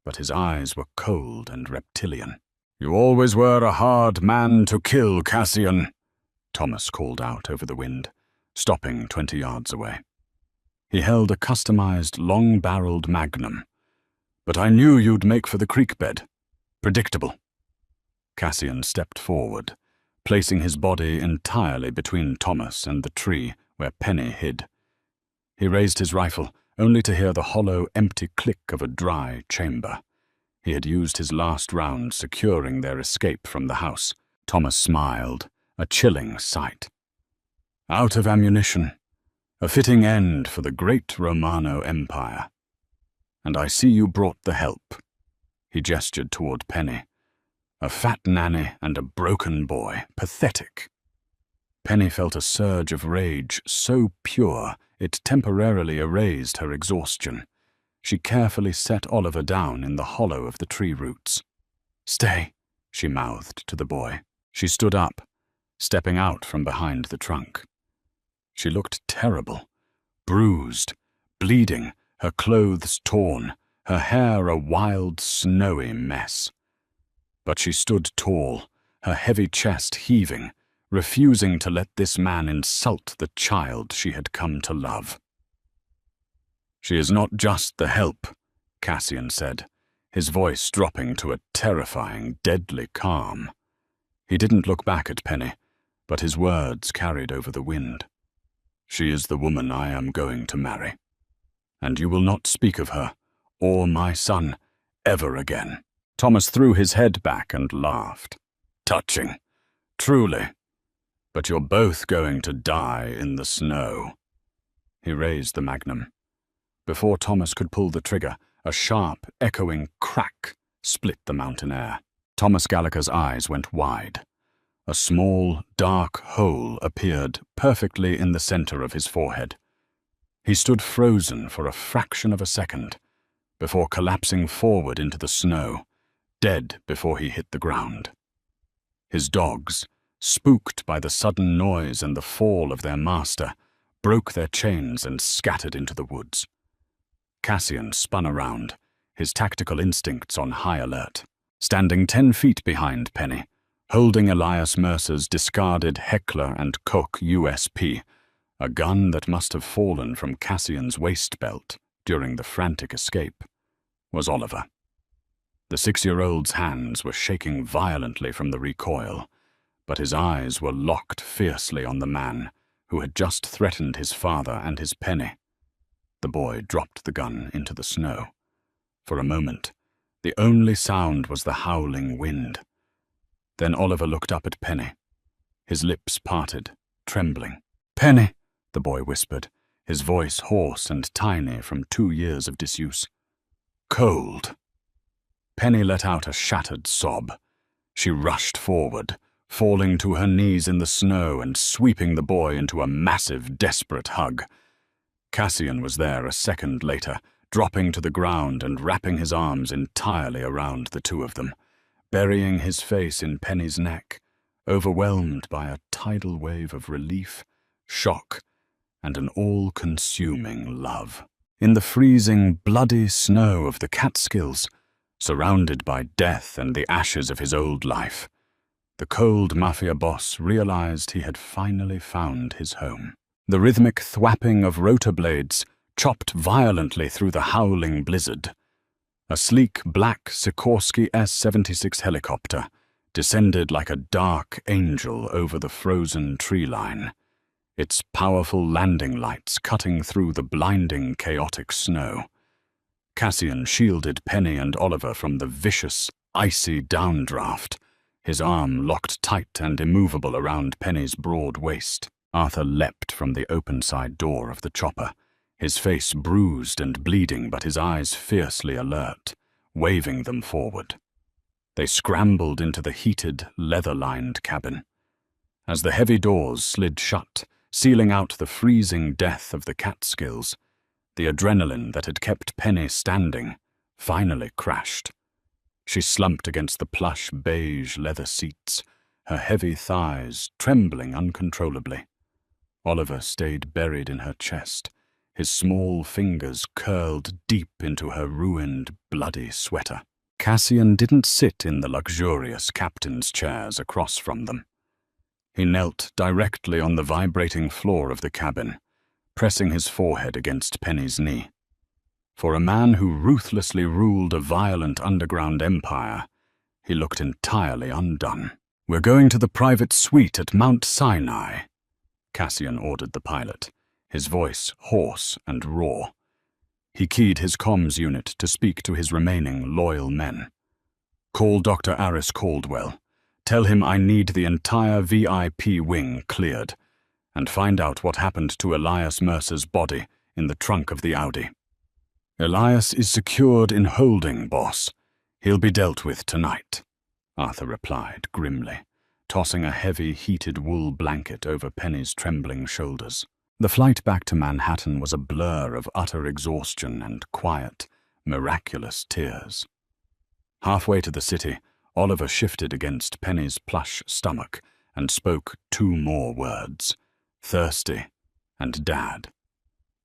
but his eyes were cold and reptilian. "You always were a hard man to kill, Cassian," Thomas called out over the wind, stopping 20 yards away. He held a customized, long-barreled magnum. "But I knew you'd make for the creek bed. Predictable." Cassian stepped forward, placing his body entirely between Thomas and the tree where Penny hid. He raised his rifle, only to hear the hollow, empty click of a dry chamber. He had used his last round securing their escape from the house. Thomas smiled, a chilling sight. "Out of ammunition. A fitting end for the great Romano Empire. And I see you brought the help." He gestured toward Penny. "A fat nanny and a broken boy. Pathetic." Penny felt a surge of rage so pure it temporarily erased her exhaustion. She carefully set Oliver down in the hollow of the tree roots. "Stay," she mouthed to the boy. She stood up, stepping out from behind the trunk. She looked terrible, bruised, bleeding, her clothes torn, her hair a wild, snowy mess. But she stood tall, her heavy chest heaving, refusing to let this man insult the child she had come to love. "She is not just the help," Cassian said, his voice dropping to a terrifying, deadly calm. He didn't look back at Penny, but his words carried over the wind. "She is the woman I am going to marry. And you will not speak of her, or my son, ever again." Thomas threw his head back and laughed. "Touching. Truly. But you're both going to die in the snow." He raised the magnum. Before Thomas could pull the trigger, a sharp, echoing crack split the mountain air. Thomas Gallagher's eyes went wide. A small, dark hole appeared perfectly in the center of his forehead. He stood frozen for a fraction of a second, before collapsing forward into the snow, dead before he hit the ground. His dogs, spooked by the sudden noise and the fall of their master, broke their chains and scattered into the woods. Cassian spun around, his tactical instincts on high alert. Standing 10 feet behind Penny, holding Elias Mercer's discarded Heckler & Koch USP, a gun that must have fallen from Cassian's waist belt during the frantic escape, was Oliver. The 6-year-old's hands were shaking violently from the recoil, but his eyes were locked fiercely on the man who had just threatened his father and his Penny. The boy dropped the gun into the snow. For a moment, the only sound was the howling wind. Then Oliver looked up at Penny. His lips parted, trembling. "Penny," the boy whispered, his voice hoarse and tiny from 2 years of disuse. "Cold." Penny let out a shattered sob. She rushed forward, falling to her knees in the snow and sweeping the boy into a massive, desperate hug. Cassian was there a second later, dropping to the ground and wrapping his arms entirely around the two of them, burying his face in Penny's neck, overwhelmed by a tidal wave of relief, shock, and an all-consuming love. In the freezing, bloody snow of the Catskills, surrounded by death and the ashes of his old life, the cold Mafia boss realized he had finally found his home. The rhythmic thwapping of rotor blades chopped violently through the howling blizzard. A sleek black Sikorsky S-76 helicopter descended like a dark angel over the frozen tree line, its powerful landing lights cutting through the blinding, chaotic snow. Cassian shielded Penny and Oliver from the vicious, icy downdraft, his arm locked tight and immovable around Penny's broad waist. Arthur leapt from the open side door of the chopper, his face bruised and bleeding but his eyes fiercely alert, waving them forward. They scrambled into the heated, leather-lined cabin. As the heavy doors slid shut, sealing out the freezing death of the Catskills, the adrenaline that had kept Penny standing finally crashed. She slumped against the plush beige leather seats, her heavy thighs trembling uncontrollably. Oliver stayed buried in her chest, his small fingers curled deep into her ruined, bloody sweater. Cassian didn't sit in the luxurious captain's chairs across from them. He knelt directly on the vibrating floor of the cabin, pressing his forehead against Penny's knee. For a man who ruthlessly ruled a violent underground empire, he looked entirely undone. "We're going to the private suite at Mount Sinai," Cassian ordered the pilot, his voice hoarse and raw. He keyed his comms unit to speak to his remaining loyal men. "Call Dr. Aris Caldwell. Tell him I need the entire VIP wing cleared, and find out what happened to Elias Mercer's body in the trunk of the Audi." "Elias is secured in holding, boss. He'll be dealt with tonight," Arthur replied grimly, tossing a heavy, heated wool blanket over Penny's trembling shoulders. The flight back to Manhattan was a blur of utter exhaustion and quiet, miraculous tears. Halfway to the city, Oliver shifted against Penny's plush stomach and spoke 2 more words: thirsty and dad.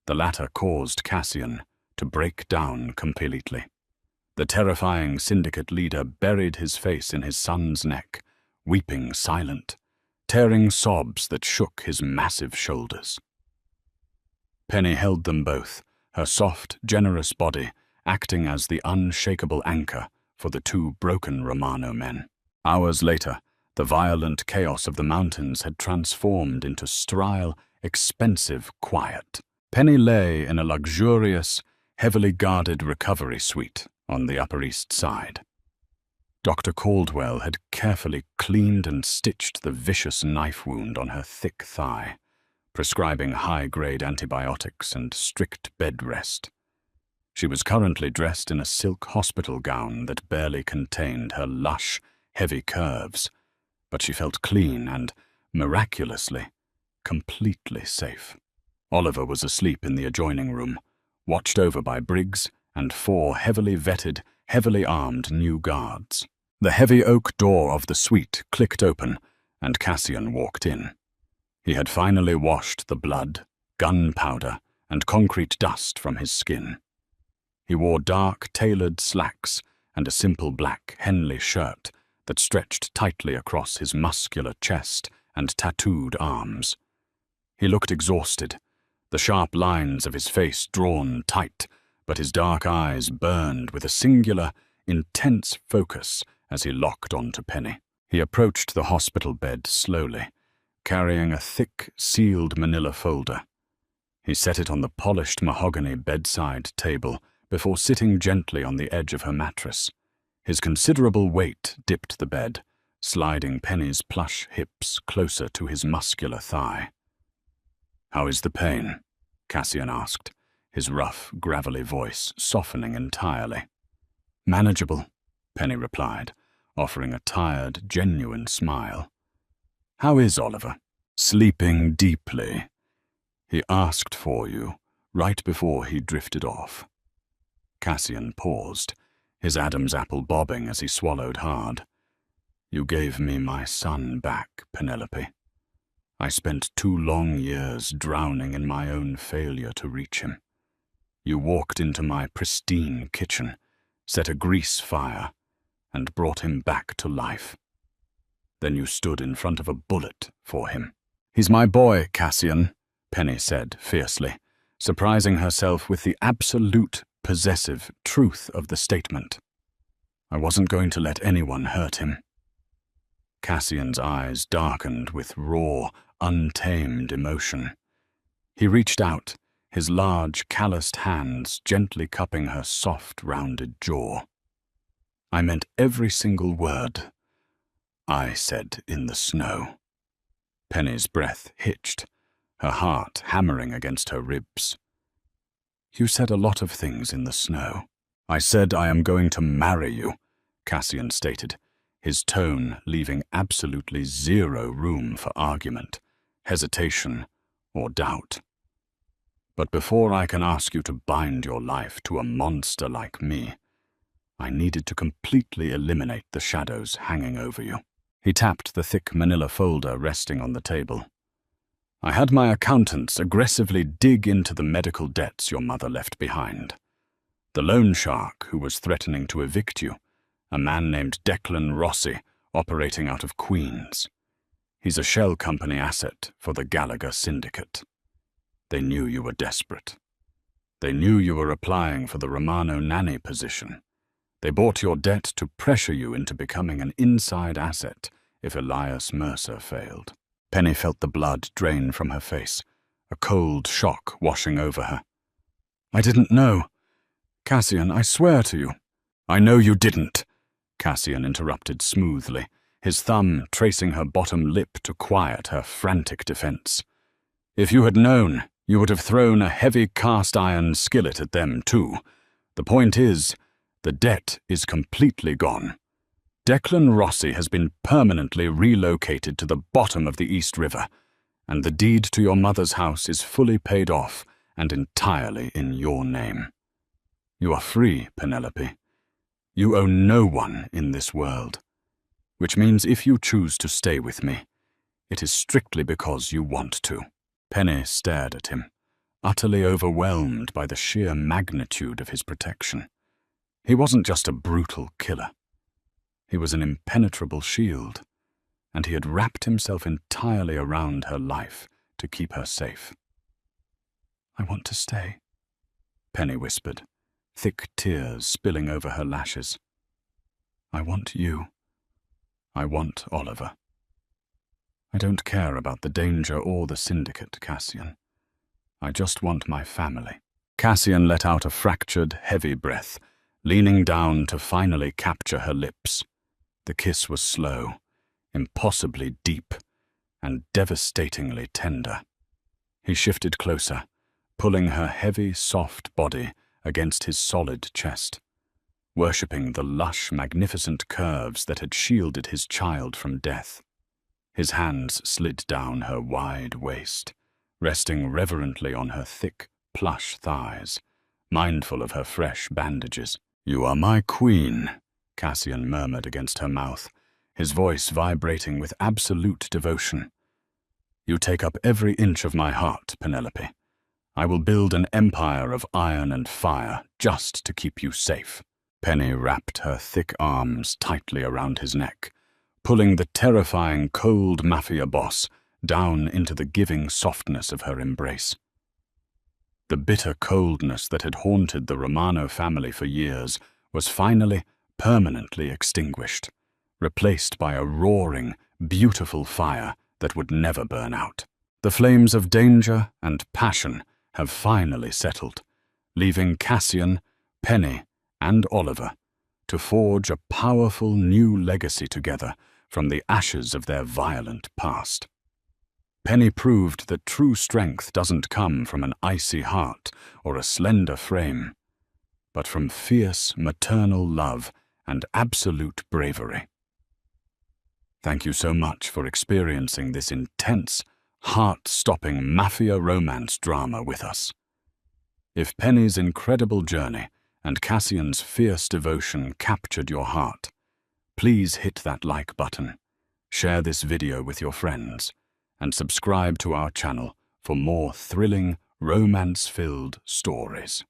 The latter caused Cassian to break down completely. The terrifying syndicate leader buried his face in his son's neck, weeping silent, tearing sobs that shook his massive shoulders. Penny held them both, her soft, generous body acting as the unshakable anchor for the 2 broken Romano men. Hours later, the violent chaos of the mountains had transformed into sterile, expensive quiet. Penny lay in a luxurious, heavily guarded recovery suite on the Upper East Side. Dr. Caldwell had carefully cleaned and stitched the vicious knife wound on her thick thigh, prescribing high-grade antibiotics and strict bed rest. She was currently dressed in a silk hospital gown that barely contained her lush, heavy curves, but she felt clean and, miraculously, completely safe. Oliver was asleep in the adjoining room, watched over by Briggs and 4 heavily vetted, heavily armed new guards. The heavy oak door of the suite clicked open, and Cassian walked in. He had finally washed the blood, gunpowder, and concrete dust from his skin. He wore dark, tailored slacks and a simple black Henley shirt that stretched tightly across his muscular chest and tattooed arms. He looked exhausted, the sharp lines of his face drawn tight, but his dark eyes burned with a singular, intense focus as he locked onto Penny. He approached the hospital bed slowly, carrying a thick, sealed manila folder. He set it on the polished mahogany bedside table before sitting gently on the edge of her mattress. His considerable weight dipped the bed, sliding Penny's plush hips closer to his muscular thigh. "How is the pain?" Cassian asked, his rough, gravelly voice softening entirely. "Manageable," Penny replied, offering a tired, genuine smile. "How is Oliver?" "Sleeping deeply. He asked for you right before he drifted off." Cassian paused, his Adam's apple bobbing as he swallowed hard. "You gave me my son back, Penelope. I spent 2 long years drowning in my own failure to reach him. You walked into my pristine kitchen, set a grease fire, and brought him back to life. Then you stood in front of a bullet for him." "He's my boy, Cassian," Penny said fiercely, surprising herself with the absolute, possessive truth of the statement. "I wasn't going to let anyone hurt him." Cassian's eyes darkened with raw, untamed emotion. He reached out, his large, calloused hands gently cupping her soft, rounded jaw. "I meant every single word I said in the snow." Penny's breath hitched, her heart hammering against her ribs. "You said a lot of things in the snow." "I said I am going to marry you," Cassian stated, his tone leaving absolutely zero room for argument, hesitation, or doubt. "But before I can ask you to bind your life to a monster like me, I needed to completely eliminate the shadows hanging over you. He tapped the thick manila folder resting on the table. I had my accountants aggressively dig into the medical debts your mother left behind. The loan shark who was threatening to evict you, a man named Declan Rossi, operating out of Queens. He's a shell company asset for the Gallagher Syndicate. They knew you were desperate. They knew you were applying for the Romano Nanny position. They bought your debt to pressure you into becoming an inside asset if Elias Mercer failed. Penny felt the blood drain from her face, a cold shock washing over her. I didn't know. Cassian, I swear to you. I know you didn't, Cassian interrupted smoothly, his thumb tracing her bottom lip to quiet her frantic defense. If you had known, you would have thrown a heavy cast-iron skillet at them too. The point is, the debt is completely gone. Declan Rossi has been permanently relocated to the bottom of the East River, and the deed to your mother's house is fully paid off and entirely in your name. You are free, Penelope. You owe no one in this world, which means if you choose to stay with me, it is strictly because you want to. Penny stared at him, utterly overwhelmed by the sheer magnitude of his protection. He wasn't just a brutal killer. He was an impenetrable shield, and he had wrapped himself entirely around her life to keep her safe. I want to stay, Penny whispered, thick tears spilling over her lashes. I want you. I want Oliver. I don't care about the danger or the syndicate, Cassian. I just want my family. Cassian let out a fractured, heavy breath, leaning down to finally capture her lips. The kiss was slow, impossibly deep, and devastatingly tender. He shifted closer, pulling her heavy, soft body against his solid chest, worshipping the lush, magnificent curves that had shielded his child from death. His hands slid down her wide waist, resting reverently on her thick, plush thighs, mindful of her fresh bandages. You are my queen, Cassian murmured against her mouth, his voice vibrating with absolute devotion. You take up every inch of my heart, Penelope. I will build an empire of iron and fire just to keep you safe. Penny wrapped her thick arms tightly around his neck, pulling the terrifying cold Mafia boss down into the giving softness of her embrace. The bitter coldness that had haunted the Romano family for years was finally permanently extinguished, replaced by a roaring, beautiful fire that would never burn out. The flames of danger and passion have finally settled, leaving Cassian, Penny, and Oliver to forge a powerful new legacy together from the ashes of their violent past. Penny proved that true strength doesn't come from an icy heart or a slender frame, but from fierce maternal love and absolute bravery. Thank you so much for experiencing this intense, heart-stopping Mafia romance drama with us. If Penny's incredible journey and Cassian's fierce devotion captured your heart, please hit that like button, share this video with your friends, and subscribe to our channel for more thrilling, romance-filled stories.